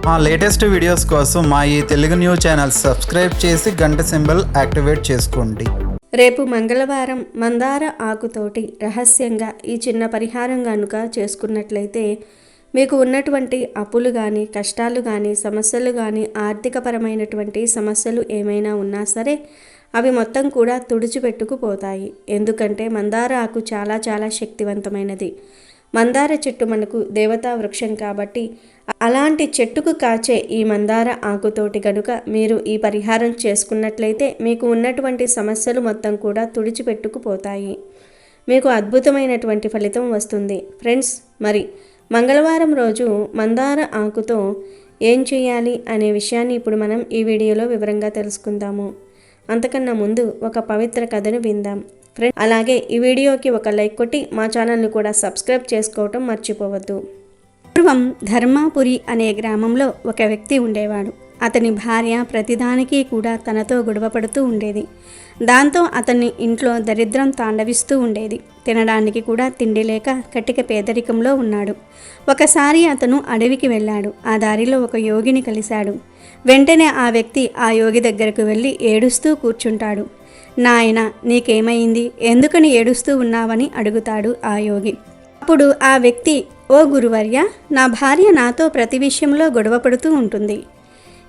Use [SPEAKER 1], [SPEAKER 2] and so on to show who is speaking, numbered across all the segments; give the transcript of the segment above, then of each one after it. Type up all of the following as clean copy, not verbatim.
[SPEAKER 1] మా latest videos కోసం మా ఈ తెలుగు న్యూస్ ఛానల్ సబ్స్క్రైబ్ చేసి గంట సింబల్ యాక్టివేట్ చేసుకోండి.
[SPEAKER 2] రేపు మంగళవారం మందార ఆకుతోటి రహస్యంగా ఈ చిన్న పరిహారం కనుక చేసుకున్నట్లయితే మీకు ఉన్నటువంటి అప్పులు కానీ, కష్టాలు కానీ, సమస్యలు కానీ, ఆర్థికపరమైనటువంటి సమస్యలు ఏమైనా ఉన్నా సరే అవి మొత్తం కూడా తుడిచిపెట్టుకుపోతాయి. ఎందుకంటే మందార ఆకు చాలా శక్తివంతమైనది. మందార చెట్టు మనకు దేవతా వృక్షం కాబట్టి అలాంటి చెట్టుకు కాచే ఈ మందార ఆకుతోటి గనుక మీరు ఈ పరిహారం చేసుకున్నట్లయితే మీకు ఉన్నటువంటి సమస్యలు మొత్తం కూడా తుడిచిపెట్టుకుపోతాయి. మీకు అద్భుతమైనటువంటి ఫలితం వస్తుంది. ఫ్రెండ్స్, మరి మంగళవారం రోజు మందార ఆకుతో ఏం చేయాలి అనే విషయాన్ని ఇప్పుడు మనం ఈ వీడియోలో వివరంగా తెలుసుకుందాము. అంతకన్నా ముందు ఒక పవిత్ర కథను విందాం. ఫ్రెండ్స్, అలాగే ఈ వీడియోకి ఒక లైక్ కొట్టి మా ఛానల్ని కూడా సబ్స్క్రైబ్ చేసుకోవటం మర్చిపోవద్దు. పూర్వం ధర్మాపురి అనే గ్రామంలో ఒక వ్యక్తి ఉండేవాడు. అతని భార్య ప్రతిదానికి కూడా తనతో గొడవపడుతూ ఉండేది. దాంతో అతన్ని ఇంట్లో దరిద్రం తాండవిస్తూ ఉండేది. తినడానికి కూడా తిండి లేక కటిక పేదరికంలో ఉన్నాడు. ఒకసారి అతను అడవికి వెళ్ళాడు. ఆ దారిలో ఒక యోగిని కలిశాడు. వెంటనే ఆ వ్యక్తి ఆ యోగి దగ్గరకు వెళ్ళి ఏడుస్తూ కూర్చుంటాడు. నాయనా, నీకేమైంది? ఎందుకని ఏడుస్తూ ఉన్నావని అడుగుతాడు ఆ యోగి. అప్పుడు ఆ వ్యక్తి, ఓ గురువర్య, నా భార్య నాతో ప్రతి విషయంలో గొడవ పడుతూ ఉంటుంది.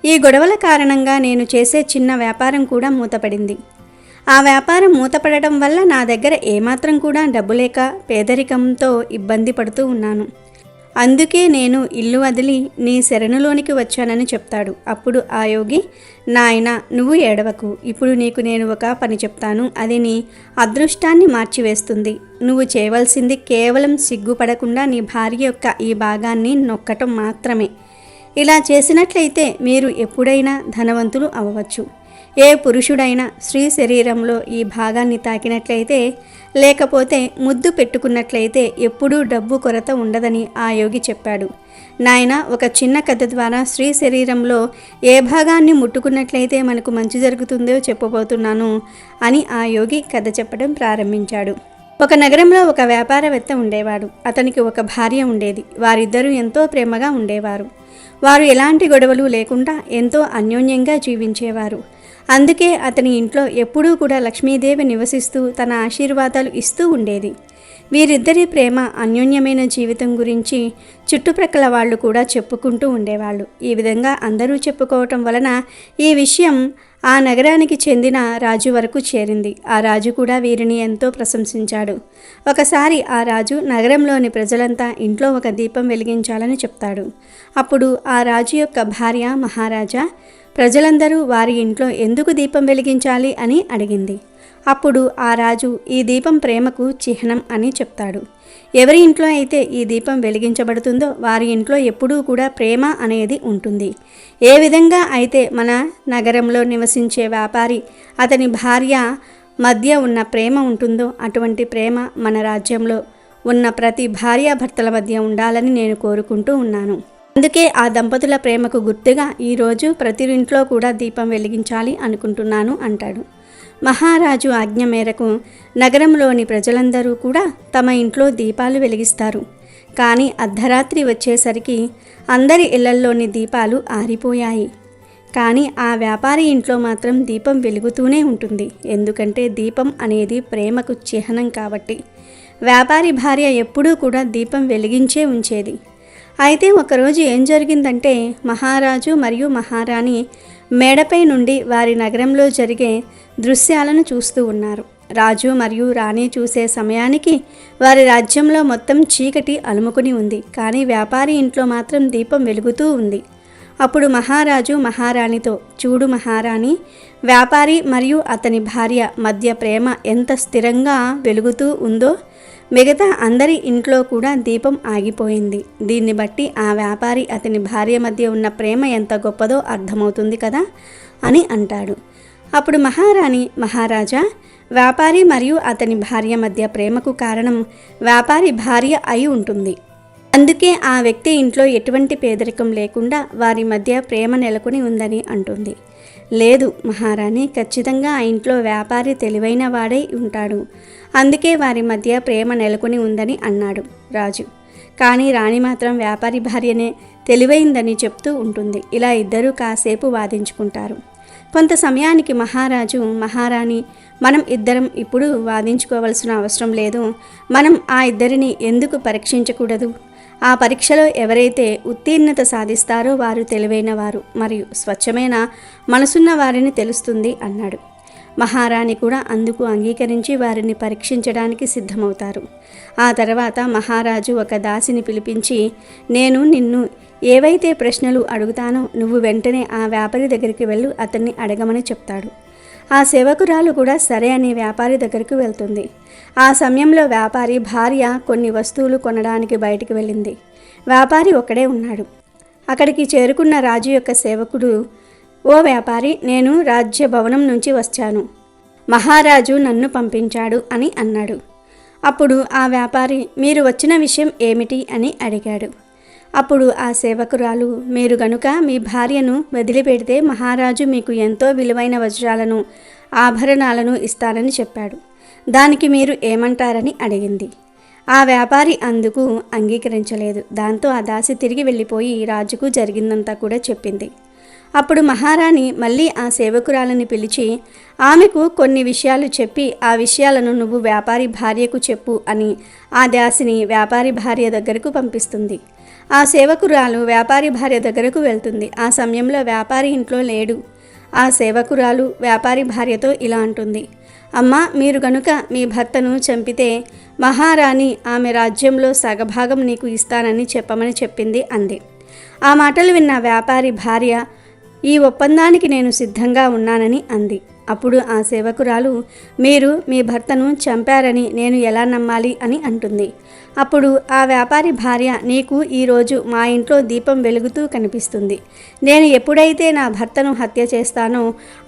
[SPEAKER 2] ఈ గొడవల కారణంగా నేను చేసే చిన్న వ్యాపారం కూడా మూతపడింది. ఆ వ్యాపారం మూతపడటం వల్ల నా దగ్గర ఏమాత్రం కూడా డబ్బు లేక పేదరికంతో ఇబ్బంది పడుతూ ఉన్నాను. అందుకే నేను ఇల్లు వదిలి నీ శరణులోనికి వచ్చానని చెప్తాడు. అప్పుడు ఆ యోగి, నాయనా, నువ్వు ఏడవకు. ఇప్పుడు నీకు నేను ఒక పని చెప్తాను. అది నీ అదృష్టాన్ని మార్చివేస్తుంది. నువ్వు చేయవలసింది కేవలం సిగ్గుపడకుండా నీ భార్య యొక్క ఈ భాగాన్ని నొక్కటం మాత్రమే. ఇలా చేసినట్లయితే మీరు ఎప్పుడైనా ధనవంతులు అవ్వవచ్చు. ఏ పురుషుడైనా స్త్రీ శరీరంలో ఈ భాగాన్ని తాకినట్లయితే, లేకపోతే ముద్దు పెట్టుకున్నట్లయితే ఎప్పుడూ డబ్బు కొరత ఉండదని ఆ యోగి చెప్పాడు. నాయన, ఒక చిన్న కథ ద్వారా స్త్రీ శరీరంలో ఏ భాగాన్ని ముట్టుకున్నట్లయితే మనకు మంచి జరుగుతుందో చెప్పబోతున్నాను అని ఆ యోగి కథ చెప్పడం ప్రారంభించాడు. ఒక నగరంలో ఒక వ్యాపారవేత్త ఉండేవాడు. అతనికి ఒక భార్య ఉండేది. వారిద్దరూ ఎంతో ప్రేమగా ఉండేవారు. వారు ఎలాంటి గొడవలు లేకుండా ఎంతో అన్యోన్యంగా జీవించేవారు. అందుకే అతని ఇంట్లో ఎప్పుడూ కూడా లక్ష్మీదేవి నివసిస్తూ తన ఆశీర్వాదాలు ఇస్తూ ఉండేది. వీరిద్దరి ప్రేమ, అన్యోన్యమైన జీవితం గురించి చుట్టుప్రక్కల వాళ్ళు కూడా చెప్పుకుంటూ ఉండేవాళ్ళు. ఈ విధంగా అందరూ చెప్పుకోవటం వలన ఈ విషయం ఆ నగరానికి చెందిన రాజు వరకు చేరింది. ఆ రాజు కూడా వీరిని ఎంతో ప్రశంసించాడు. ఒకసారి ఆ రాజు నగరంలోని ప్రజలంతా ఇంట్లో ఒక దీపం వెలిగించాలని చెప్తాడు. అప్పుడు ఆ రాజు యొక్క భార్య, మహారాజా, ప్రజలందరూ వారి ఇంట్లో ఎందుకు దీపం వెలిగించాలి అని అడిగింది. అప్పుడు ఆ రాజు ఈ దీపం ప్రేమకు చిహ్నం అని చెప్తాడు. ఎవరి ఇంట్లో అయితే ఈ దీపం వెలిగించబడుతుందో వారి ఇంట్లో ఎప్పుడూ కూడా ప్రేమ అనేది ఉంటుంది. ఏ విధంగా అయితే మన నగరంలో నివసించే వ్యాపారి, అతని భార్య మధ్య ఉన్న ప్రేమ ఉంటుందో అటువంటి ప్రేమ మన రాజ్యంలో ఉన్న ప్రతి భార్యాభర్తల మధ్య ఉండాలని నేను కోరుకుంటూ ఉన్నాను. అందుకే ఆ దంపతుల ప్రేమకు గుర్తుగా ఈరోజు ప్రతి ఇంట్లో కూడా దీపం వెలిగించాలి అనుకుంటున్నాను అంటాడు. మహారాజు ఆజ్ఞ మేరకు నగరంలోని ప్రజలందరూ కూడా తమ ఇంట్లో దీపాలు వెలిగిస్తారు. కానీ అర్ధరాత్రి వచ్చేసరికి అందరి ఇళ్లల్లోని దీపాలు ఆరిపోయాయి. కానీ ఆ వ్యాపారి ఇంట్లో మాత్రం దీపం వెలుగుతూనే ఉంటుంది. ఎందుకంటే దీపం అనేది ప్రేమకు చిహ్నం కాబట్టి. వ్యాపారి భార్య ఎప్పుడూ కూడా దీపం వెలిగించే ఉంచేది. అయితే ఒకరోజు ఏం జరిగిందంటే, మహారాజు మరియు మహారాణి మేడపై నుండి వారి నగరంలో జరిగే దృశ్యాలను చూస్తూ ఉన్నారు. రాజు మరియు రాణి చూసే సమయానికి వారి రాజ్యంలో మొత్తం చీకటి అలుముకుని ఉంది. కానీ వ్యాపారి ఇంట్లో మాత్రం దీపం వెలుగుతూ ఉంది. అప్పుడు మహారాజు మహారాణితో, చూడు మహారాణి, వ్యాపారి మరియు అతని భార్య మధ్య ప్రేమ ఎంత స్థిరంగా వెలుగుతూ ఉందో మిగతా అందరి ఇంట్లో కూడా దీపం ఆగిపోయింది. దీన్ని బట్టి ఆ వ్యాపారి అతని భార్య మధ్య ఉన్న ప్రేమ ఎంత గొప్పదో అర్థమవుతుంది కదా అని అంటాడు. అప్పుడు మహారాణి, మహారాజా, వ్యాపారి మరియు అతని భార్య మధ్య ప్రేమకు కారణం వ్యాపారి భార్య అయి ఉంటుంది. అందుకే ఆ వ్యక్తి ఇంట్లో ఎటువంటి పేదరికం లేకుండా వారి మధ్య ప్రేమ నెలకొని ఉందని అంటుంది. లేదు మహారాణి, ఖచ్చితంగా ఆ ఇంట్లో వ్యాపారి తెలివైన వాడై ఉంటాడు. అందుకే వారి మధ్య ప్రేమ నెలకొని ఉందని అన్నాడు రాజు. కానీ రాణి మాత్రం వ్యాపారి భార్యనే తెలివైందని చెప్తూ ఉంటుంది. ఇలా ఇద్దరూ కాసేపు వాదించుకుంటారు. కొంత సమయానికి మహారాజు, మహారాణి, మనం ఇద్దరం ఇప్పుడు వాదించుకోవాల్సిన అవసరం లేదు, మనం ఆ ఇద్దరిని ఎందుకు పరీక్షించకూడదు? ఆ పరీక్షలో ఎవరైతే ఉత్తీర్ణత సాధిస్తారో వారు తెలివైన వారు మరియు స్వచ్ఛమైన మనసున్న వారిని తెలుస్తుంది అన్నాడు. మహారాణి కూడా అందుకు అంగీకరించి వారిని పరీక్షించడానికి సిద్ధమవుతారు. ఆ తర్వాత మహారాజు ఒక దాసిని పిలిపించి, నేను నిన్ను ఏవైతే ప్రశ్నలు అడుగుతానో నువ్వు వెంటనే ఆ వ్యాపారి దగ్గరికి వెళ్ళు, అతన్ని అడగమని చెప్తాడు. ఆ సేవకురాలు కూడా సరే అని వ్యాపారి దగ్గరకు వెళ్తుంది. ఆ సమయంలో వ్యాపారి భార్య కొన్ని వస్తువులు కొనడానికి బయటికి వెళ్ళింది. వ్యాపారి ఒక్కడే ఉన్నాడు. అక్కడికి చేరుకున్న రాజు యొక్క సేవకుడు, ఓ వ్యాపారి, నేను రాజ్య భవనం నుంచి వచ్చాను, మహారాజు నన్ను పంపించాడు అని అన్నాడు. అప్పుడు ఆ వ్యాపారి, మీరు వచ్చిన విషయం ఏమిటి అని అడిగాడు. అప్పుడు ఆ సేవకురాలు, మీరు గనుక మీ భార్యను వదిలిపెడితే మహారాజు మీకు ఎంతో విలువైన వజ్రాలను, ఆభరణాలను ఇస్తారని చెప్పాడు. దానికి మీరు ఏమంటారని అడిగింది. ఆ వ్యాపారి అందుకు అంగీకరించలేదు. దాంతో ఆ దాసి తిరిగి వెళ్ళిపోయి రాజుకు జరిగిందంతా కూడా చెప్పింది. అప్పుడు మహారాణి మళ్ళీ ఆ సేవకురాలని పిలిచి ఆమెకు కొన్ని విషయాలు చెప్పి, ఆ విషయాలను నువ్వు వ్యాపారి భార్యకు చెప్పు అని ఆ దాసిని వ్యాపారి భార్య దగ్గరకు పంపిస్తుంది. ఆ సేవకురాలు వ్యాపారి భార్య దగ్గరకు వెళ్తుంది. ఆ సమయంలో వ్యాపారి ఇంట్లో లేడు. ఆ సేవకురాలు వ్యాపారి భార్యతో ఇలా అంటుంది, అమ్మా, మీరు గనుక మీ భర్తను చంపితే మహారాణి ఆమె రాజ్యంలో సగభాగం నీకు ఇస్తానని చెప్పమని చెప్పింది అంది. ఆ మాటలు విన్న వ్యాపారి భార్య, ఈ ఒప్పందానికి నేను సిద్ధంగా ఉన్నానని అంది. అప్పుడు ఆ సేవకురాలు, మీరు మీ భర్తను చంపారని నేను ఎలా నమ్మాలి అని అంటుంది. అప్పుడు ఆ వ్యాపారి భార్య, నీకు ఈరోజు మా ఇంట్లో దీపం వెలుగుతూ కనిపిస్తుంది. నేను ఎప్పుడైతే నా భర్తను హత్య చేస్తానో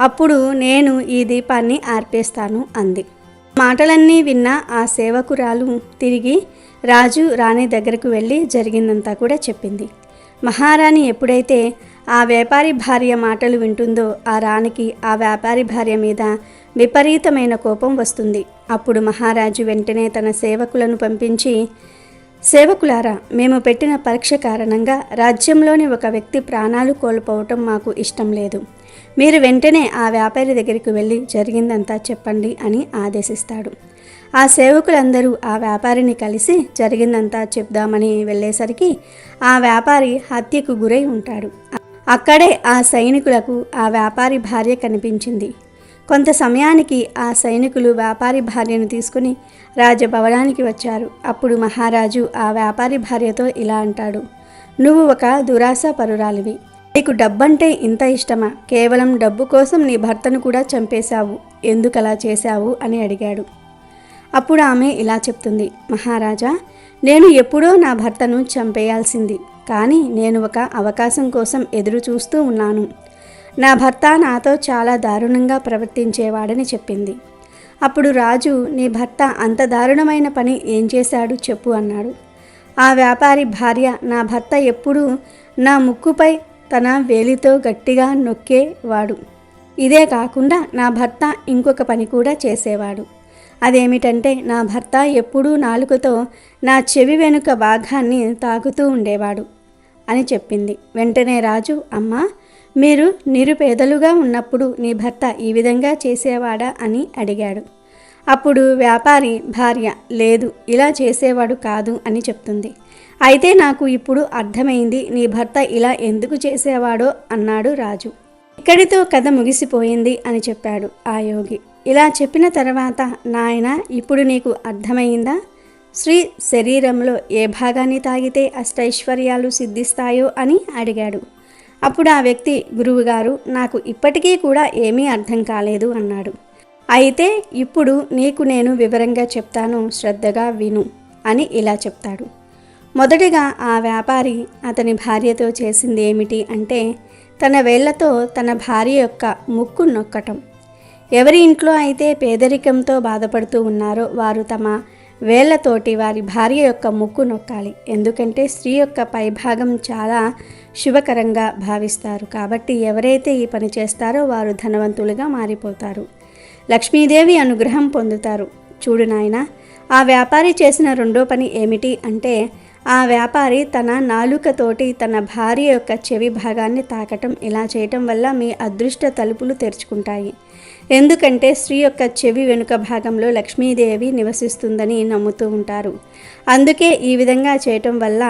[SPEAKER 2] అప్పుడు నేను ఈ దీపాన్ని ఆర్పేస్తాను అంది. మాటలన్నీ విన్న ఆ సేవకురాలు తిరిగి రాజు, రాణి దగ్గరకు వెళ్ళి జరిగిందంతా కూడా చెప్పింది. మహారాణి ఎప్పుడైతే ఆ వ్యాపారి భార్య మాటలు వింటుందో ఆ రాణికి ఆ వ్యాపారి భార్య మీద విపరీతమైన కోపం వస్తుంది. అప్పుడు మహారాజు వెంటనే తన సేవకులను పంపించి, సేవకులారా, మేము పెట్టిన పరీక్ష కారణంగా రాజ్యంలోని ఒక వ్యక్తి ప్రాణాలు కోల్పోవటం మాకు ఇష్టం లేదు. మీరు వెంటనే ఆ వ్యాపారి దగ్గరికి వెళ్ళి జరిగిందంతా చెప్పండి అని ఆదేశిస్తాడు. ఆ సేవకులందరూ ఆ వ్యాపారిని కలిసి జరిగిందంతా చెప్దామని వెళ్ళేసరికి ఆ వ్యాపారి హత్యకు గురై ఉంటాడు. అక్కడే ఆ సైనికులకు ఆ వ్యాపారి భార్య కనిపించింది. కొంత సమయానికి ఆ సైనికులు వ్యాపారి భార్యను తీసుకుని రాజభవనానికి వచ్చారు. అప్పుడు మహారాజు ఆ వ్యాపారి భార్యతో ఇలా అంటాడు, నువ్వు ఒక దురాశ పరురాలివి. నీకు డబ్బంటే ఇంత ఇష్టమా? కేవలం డబ్బు కోసం నీ భర్తను కూడా చంపేశావు. ఎందుకలా చేశావు అని అడిగాడు. అప్పుడు ఆమె ఇలా చెప్తుంది, మహారాజా, నేను ఎప్పుడో నా భర్తను చంపేయాల్సింది, కానీ నేను ఒక అవకాశం కోసం ఎదురు చూస్తూ ఉన్నాను. నా భర్త నాతో చాలా దారుణంగా ప్రవర్తించేవాడని చెప్పింది. అప్పుడు రాజు, నీ భర్త అంత దారుణమైన పని ఏం చేశాడు చెప్పు అన్నాడు. ఆ వ్యాపారి భార్య, నా భర్త ఎప్పుడూ నా ముక్కుపై తన వేలితో గట్టిగా నొక్కేవాడు. ఇదే కాకుండా నా భర్త ఇంకొక పని కూడా చేసేవాడు. అదేమిటంటే నా భర్త ఎప్పుడూ నాలుకతో నా చెవి వెనుక భాగాన్ని తాకుతూ ఉండేవాడు అని చెప్పింది. వెంటనే రాజు, అమ్మా, మీరు నిరుపేదలుగా ఉన్నప్పుడు నీ భర్త ఈ విధంగా చేసేవాడా అని అడిగాడు. అప్పుడు వ్యాపారి భార్య, లేదు, ఇలా చేసేవాడు కాదు అని చెప్తుంది. అయితే నాకు ఇప్పుడు అర్థమైంది నీ భర్త ఇలా ఎందుకు చేసేవాడో అన్నాడు రాజు. ఇక్కడితో కథ ముగిసిపోయింది అని చెప్పాడు ఆ యోగి. ఇలా చెప్పిన తర్వాత, నాయన, ఇప్పుడు నీకు అర్థమైందా? స్త్రీ శరీరంలో ఏ భాగాన్ని తాగితే అష్టైశ్వర్యాలు సిద్ధిస్తాయో అని అడిగాడు. అప్పుడు ఆ వ్యక్తి, గురువుగారు, నాకు ఇప్పటికీ కూడా ఏమీ అర్థం కాలేదు అన్నాడు. అయితే ఇప్పుడు నీకు నేను వివరంగా చెప్తాను, శ్రద్ధగా విను అని ఇలా చెప్తాడు. మొదటిగా ఆ వ్యాపారి అతని భార్యతో చేసింది ఏమిటి అంటే, తన వేళ్లతో తన భార్య యొక్క ముక్కు నొక్కటం. ఎవరి ఇంట్లో అయితే పేదరికంతో బాధపడుతూ ఉన్నారో వారు తమ వేళ్లతోటి వారి భార్య యొక్క ముక్కు నొక్కాలి. ఎందుకంటే స్త్రీ యొక్క పైభాగం చాలా శుభకరంగా భావిస్తారు. కాబట్టి ఎవరైతే ఈ పని చేస్తారో వారు ధనవంతులుగా మారిపోతారు, లక్ష్మీదేవి అనుగ్రహం పొందుతారు. చూడు నాయనా, ఆ వ్యాపారి చేసిన రెండో పని ఏమిటి అంటే, ఆ వ్యాపారి తన నాలుకతోటి తన భార్య యొక్క చెవి భాగాన్ని తాకటం, ఇలా చేయటం వల్ల మీ అదృష్ట తలుపులు తెరుచుకుంటాయి. ఎందుకంటే స్త్రీ యొక్క చెవి వెనుక భాగంలో లక్ష్మీదేవి నివసిస్తుందని నమ్ముతూ ఉంటారు. అందుకే ఈ విధంగా చేయటం వల్ల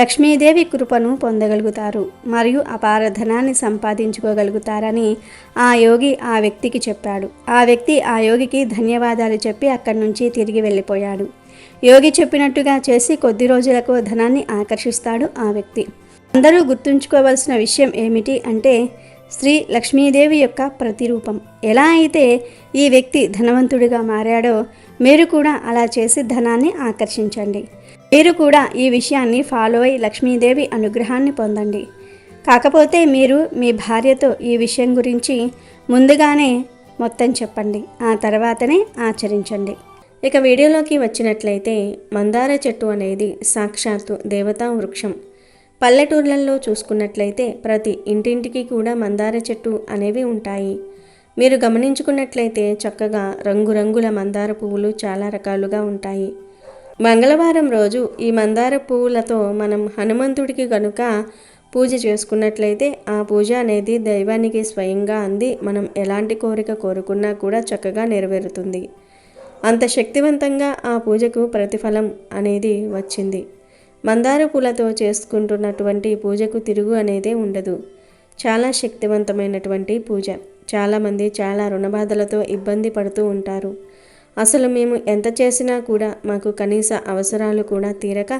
[SPEAKER 2] లక్ష్మీదేవి కృపను పొందగలుగుతారు మరియు అపార ధనాన్ని సంపాదించుకోగలుగుతారని ఆ యోగి ఆ వ్యక్తికి చెప్పాడు. ఆ వ్యక్తి ఆ యోగికి ధన్యవాదాలు చెప్పి అక్కడి నుంచి తిరిగి వెళ్ళిపోయాడు. యోగి చెప్పినట్టుగా చేసి కొద్ది రోజులకు ధనాన్ని ఆకర్షిస్తాడు ఆ వ్యక్తి. అందరూ గుర్తుంచుకోవాల్సిన విషయం ఏమిటి అంటే, శ్రీ లక్ష్మీదేవి యొక్క ప్రతిరూపం. ఎలా అయితే ఈ వ్యక్తి ధనవంతుడిగా మారాడో మీరు కూడా అలా చేసి ధనాన్ని ఆకర్షించండి. మీరు కూడా ఈ విషయాన్ని ఫాలో అయి లక్ష్మీదేవి అనుగ్రహాన్ని పొందండి. కాకపోతే మీరు మీ భార్యతో ఈ విషయం గురించి ముందుగానే మొత్తం చెప్పండి, ఆ తర్వాతనే ఆచరించండి. ఇక వీడియోలోకి వచ్చినట్లయితే, మందార చెట్టు అనేది సాక్షాత్తు దేవతా వృక్షం. పల్లెటూర్లలో చూసుకున్నట్లయితే ప్రతి ఇంటింటికి కూడా మందార చెట్టు అనేవి ఉంటాయి. మీరు గమనించుకున్నట్లయితే చక్కగా రంగురంగుల మందార పువ్వులు చాలా రకాలుగా ఉంటాయి. మంగళవారం రోజు ఈ మందార పువ్వులతో మనం హనుమంతుడికి గనుక పూజ చేసుకున్నట్లయితే ఆ పూజ అనేది దైవానికి స్వయంగా అంది మనం ఎలాంటి కోరిక కోరుకున్నా కూడా చక్కగా నెరవేరుతుంది. అంత శక్తివంతంగా ఆ పూజకు ప్రతిఫలం అనేది వచ్చింది. మందార పూలతో చేసుకుంటున్నటువంటి పూజకు తిరుగు అనేదే ఉండదు. చాలా శక్తివంతమైనటువంటి పూజ. చాలామంది చాలా రుణబాధలతో ఇబ్బంది పడుతూ ఉంటారు. అసలు మేము ఎంత చేసినా కూడా మాకు కనీస అవసరాలు కూడా తీరక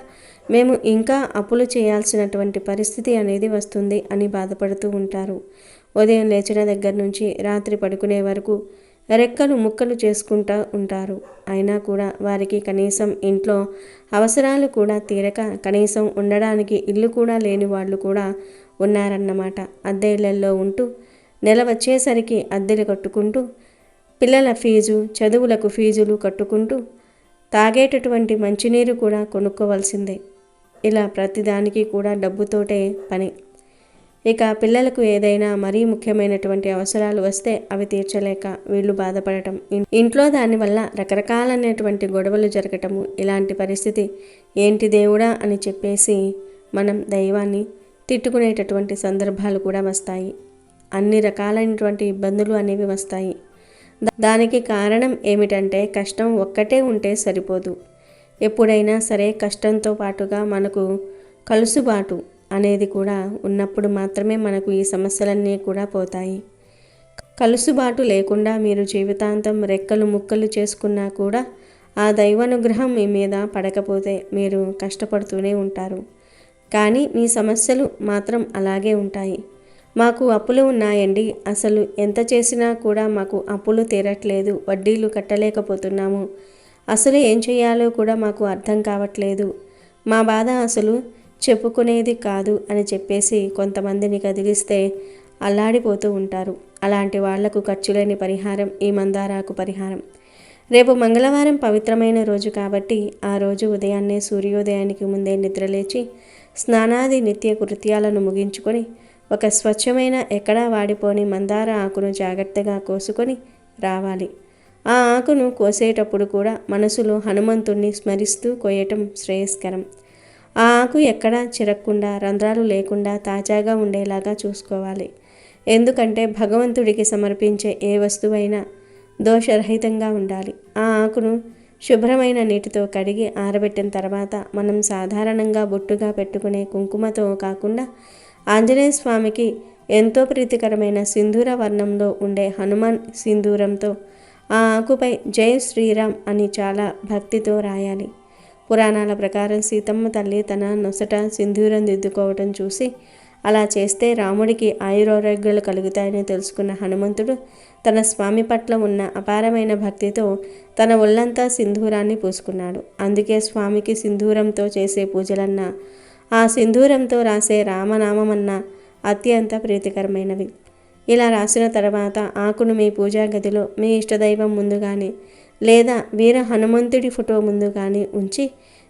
[SPEAKER 2] మేము ఇంకా అప్పులు చేయాల్సినటువంటి పరిస్థితి అనేది వస్తుంది అని బాధపడుతూ ఉంటారు. ఉదయం లేచిన దగ్గర నుంచి రాత్రి పడుకునే వరకు రెక్కలు ముక్కలు చేసుకుంటూ ఉంటారు. అయినా కూడా వారికి కనీసం ఇంట్లో అవసరాలు కూడా తీరక కనీసం ఉండడానికి ఇల్లు కూడా లేని వాళ్ళు కూడా ఉన్నారన్నమాట. అద్దె ఇళ్లలో ఉంటూ నెల వచ్చేసరికి అద్దెలు కట్టుకుంటూ పిల్లల ఫీజు, చదువులకు ఫీజులు కట్టుకుంటూ తాగేటటువంటి మంచినీరు కూడా కొనుక్కోవాల్సిందే. ఇలా ప్రతిదానికి కూడా డబ్బుతోటే పని. ఇక పిల్లలకు ఏదైనా మరీ ముఖ్యమైనటువంటి అవసరాలు వస్తే అవి తీర్చలేక వీళ్ళు బాధపడటం, ఇంట్లో దానివల్ల రకరకాలైనటువంటి గొడవలు జరగటము, ఇలాంటి పరిస్థితి ఏంటి దేవుడా అని చెప్పేసి మనం దైవాన్ని తిట్టుకునేటటువంటి సందర్భాలు కూడా వస్తాయి. అన్ని రకాలైనటువంటి ఇబ్బందులు అనేవి వస్తాయి. దానికి కారణం ఏమిటంటే కష్టం ఒక్కటే ఉంటే సరిపోదు. ఎప్పుడైనా సరే కష్టంతో పాటుగా మనకు కలుసుబాటు అనేది కూడా ఉన్నప్పుడు మాత్రమే మనకు ఈ సమస్యలన్నీ కూడా పోతాయి. కలుసుబాటు లేకుండా మీరు జీవితాంతం రెక్కలు ముక్కలు చేసుకున్నా కూడా ఆ దైవానుగ్రహం మీ మీద పడకపోతే మీరు కష్టపడుతూనే ఉంటారు. కానీ మీ సమస్యలు మాత్రం అలాగే ఉంటాయి. మాకు అప్పులు ఉన్నాయండి, అసలు ఎంత చేసినా కూడా మాకు అప్పులు తీరట్లేదు, వడ్డీలు కట్టలేకపోతున్నాము, అసలు ఏం చేయాలో కూడా మాకు అర్థం కావట్లేదు, మా బాధ అసలు చెప్పుకునేది కాదు అని చెప్పేసి కొంతమందిని కదిలిస్తే అల్లాడిపోతూ ఉంటారు. అలాంటి వాళ్లకు ఖర్చులేని పరిహారం ఈ మందారాకు పరిహారం. రేపు మంగళవారం పవిత్రమైన రోజు కాబట్టి ఆ రోజు ఉదయాన్నే సూర్యోదయానికి ముందే నిద్రలేచి స్నానాది నిత్య కృత్యాలను ముగించుకొని ఒక స్వచ్ఛమైన ఎక్కడా వాడిపోని మందార ఆకును జాగ్రత్తగా కోసుకొని రావాలి. ఆ ఆకును కోసేటప్పుడు కూడా మనసులో హనుమంతుణ్ణి స్మరిస్తూ కోయటం శ్రేయస్కరం. ఆ ఆకు ఎక్కడా చిరక్కుండా రంధ్రాలు లేకుండా తాజాగా ఉండేలాగా చూసుకోవాలి. ఎందుకంటే భగవంతుడికి సమర్పించే ఏ వస్తువైనా దోషరహితంగా ఉండాలి. ఆ ఆకును శుభ్రమైన నీటితో కడిగి ఆరబెట్టిన తర్వాత మనం సాధారణంగా బొట్టుగా పెట్టుకునే కుంకుమతో కాకుండా ఆంజనేయ స్వామికి ఎంతో ప్రీతికరమైన సింధూర వర్ణంలో ఉండే హనుమాన్ సింధూరంతో ఆ ఆకుపై జై శ్రీరామ్ అని చాలా భక్తితో రాయాలి. పురాణాల ప్రకారం సీతమ్మ తల్లి తన నొసట సింధూరం దిద్దుకోవటం చూసి అలా చేస్తే రాముడికి ఆయురారోగ్యాలు కలుగుతాయని తెలుసుకున్న హనుమంతుడు తన స్వామి పట్ల ఉన్న అపారమైన భక్తితో తన ఒళ్ళంతా సింధూరాన్ని పూసుకున్నాడు. అందుకే స్వామికి సింధూరంతో చేసే పూజలన్నా ఆ సింధూరంతో రాసే రామనామమన్నా అత్యంత ప్రీతికరమైనవి. ఇలా రాసిన తర్వాత ఆకును మీ పూజా గదిలో మీ ఇష్టదైవం ముందు కానీ లేదా వీర హనుమంతుడి ఫోటో ముందు కానీ ఉంచి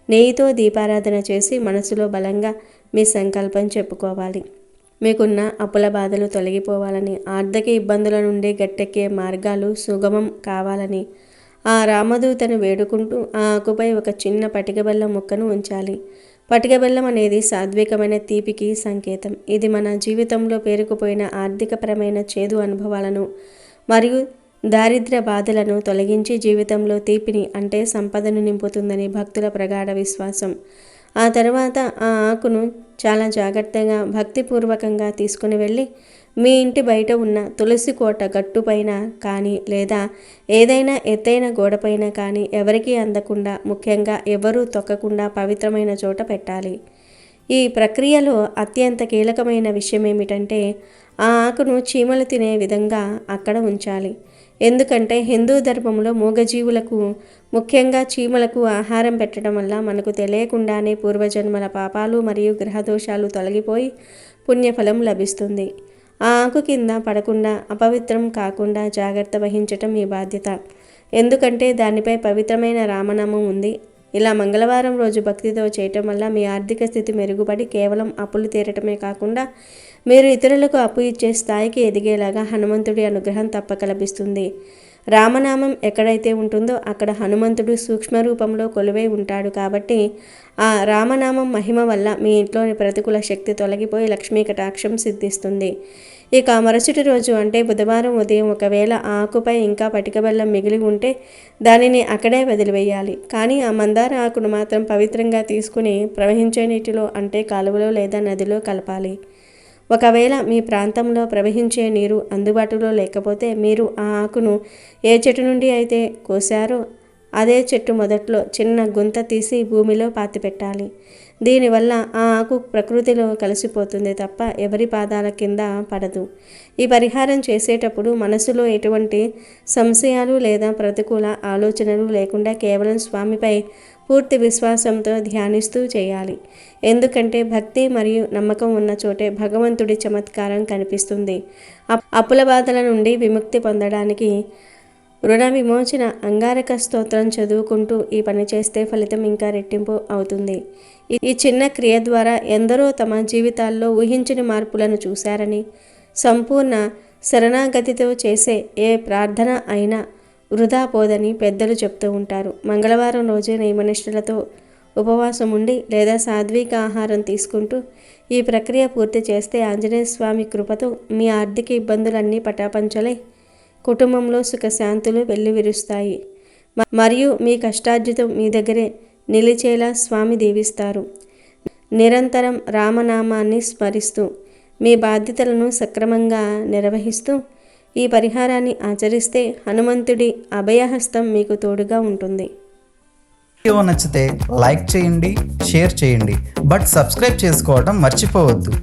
[SPEAKER 2] నెయ్యితో దీపారాధన చేసి మనసులో బలంగా మీ సంకల్పం చెప్పుకోవాలి. మీకున్న అప్పుల బాధలు తొలగిపోవాలని, ఆర్థిక ఇబ్బందుల నుండి గట్టెక్కే మార్గాలు సుగమం కావాలని ఆ రామదూతను వేడుకుంటూ ఆ ఆకుపై ఒక చిన్న పటిక బెల్లం ముక్కను ఉంచాలి. పటిక బెల్లం అనేది సాత్వికమైన తీపికి సంకేతం. ఇది మన జీవితంలో పేరుకుపోయిన ఆర్థికపరమైన చేదు అనుభవాలను మరియు దారిద్ర్య బాధలను తొలగించి జీవితంలో తీపిని అంటే సంపదను నింపుతుందని భక్తుల ప్రగాఢ విశ్వాసం. ఆ తర్వాత ఆ ఆకును చాలా జాగ్రత్తగా భక్తిపూర్వకంగా తీసుకుని వెళ్ళి మీ ఇంటి బయట ఉన్న తులసి కోట గట్టుపైన కానీ లేదా ఏదైనా ఎత్తైన గోడపైన కానీ ఎవరికీ అందకుండా, ముఖ్యంగా ఎవరూ తొక్కకుండా పవిత్రమైన చోట పెట్టాలి. ఈ ప్రక్రియలో అత్యంత కీలకమైన విషయం ఏమిటంటే ఆ ఆకును చీమలు తినే విధంగా అక్కడ ఉంచాలి. ఎందుకంటే హిందూ ధర్మంలో మూగజీవులకు, ముఖ్యంగా చీమలకు ఆహారం పెట్టడం వల్ల మనకు తెలియకుండానే పూర్వజన్మల పాపాలు మరియు గ్రహదోషాలు తొలగిపోయి పుణ్యఫలం లభిస్తుంది. ఆ ఆకు కింద పడకుండా, అపవిత్రం కాకుండా జాగ్రత్త వహించటం మీ బాధ్యత. ఎందుకంటే దానిపై పవిత్రమైన రామనామం ఉంది. ఇలా మంగళవారం రోజు భక్తితో చేయటం వల్ల మీ ఆర్థిక స్థితి మెరుగుపడి కేవలం అప్పులు తీరటమే కాకుండా మీరు ఇతరులకు అప్పు ఇచ్చే స్థాయికి ఎదిగేలాగా హనుమంతుడి అనుగ్రహం తప్పక లభిస్తుంది. రామనామం ఎక్కడైతే ఉంటుందో అక్కడ హనుమంతుడు సూక్ష్మ రూపంలో కొలువై ఉంటాడు. కాబట్టి ఆ రామనామం మహిమ వల్ల మీ ఇంట్లోని ప్రతికూల శక్తి తొలగిపోయి లక్ష్మీ కటాక్షం సిద్ధిస్తుంది. ఇక మరుసటి రోజు అంటే బుధవారం ఉదయం ఒకవేళ ఆ ఆకుపై ఇంకా పటిక బెల్లం మిగిలి ఉంటే దానిని అక్కడే వదిలివేయాలి. కానీ ఆ మందార ఆకును మాత్రం పవిత్రంగా తీసుకుని ప్రవహించే నీటిలో అంటే కాలువలో లేదా నదిలో కలపాలి. ఒకవేళ మీ ప్రాంతంలో ప్రవహించే నీరు అందుబాటులో లేకపోతే మీరు ఆ ఆకును ఏ చెట్టు నుండి అయితే కోసారో అదే చెట్టు మొదట్లో చిన్న గుంత తీసి భూమిలో పాతిపెట్టాలి. దీనివల్ల ఆ ఆకు ప్రకృతిలో కలిసిపోతుంది తప్ప ఎవరి పాదాల కింద పడదు. ఈ పరిహారం చేసేటప్పుడు మనసులో ఎటువంటి సంశయాలు లేదా ప్రతికూల ఆలోచనలు లేకుండా కేవలం స్వామిపై పూర్తి విశ్వాసంతో ధ్యానిస్తూ చేయాలి. ఎందుకంటే భక్తి మరియు నమ్మకం ఉన్న చోటే భగవంతుడి చమత్కారం కనిపిస్తుంది. అప్పుల బాధల నుండి విముక్తి పొందడానికి రుణ విమోచన అంగారక స్తోత్రం చదువుకుంటూ ఈ పని చేస్తే ఫలితం ఇంకా రెట్టింపు అవుతుంది. ఈ చిన్న క్రియ ద్వారా ఎందరో తమ జీవితాల్లో ఊహించని మార్పులను చూశారని, సంపూర్ణ శరణాగతితో చేసే ఏ ప్రార్థన అయినా వృధా పోదని పెద్దలు చెప్తూ ఉంటారు. మంగళవారం రోజు నియమనిష్టలతో ఉపవాసం ఉండి లేదా సాత్విక ఆహారం తీసుకుంటూ ఈ ప్రక్రియ పూర్తి చేస్తే ఆంజనేయ స్వామి కృపతో మీ ఆర్థిక ఇబ్బందులన్నీ పటాపంచలై కుటుంబంలో సుఖశాంతులు వెల్లివిరుస్తాయి. మరియు మీ కష్టార్జితం మీ దగ్గరే నిలిచేలా స్వామి దీవిస్తారు. నిరంతరం రామనామాన్ని స్మరిస్తూ మీ బాధ్యతలను సక్రమంగా నిర్వహిస్తూ ఈ పరిహారాన్ని ఆచరిస్తే హనుమంతుడి అభయహస్తం మీకు తోడుగా ఉంటుంది.
[SPEAKER 1] వీడియో నచ్చితే లైక్ చేయండి, షేర్ చేయండి, బట్ సబ్స్క్రైబ్ చేసుకోవడం మర్చిపోవద్దు.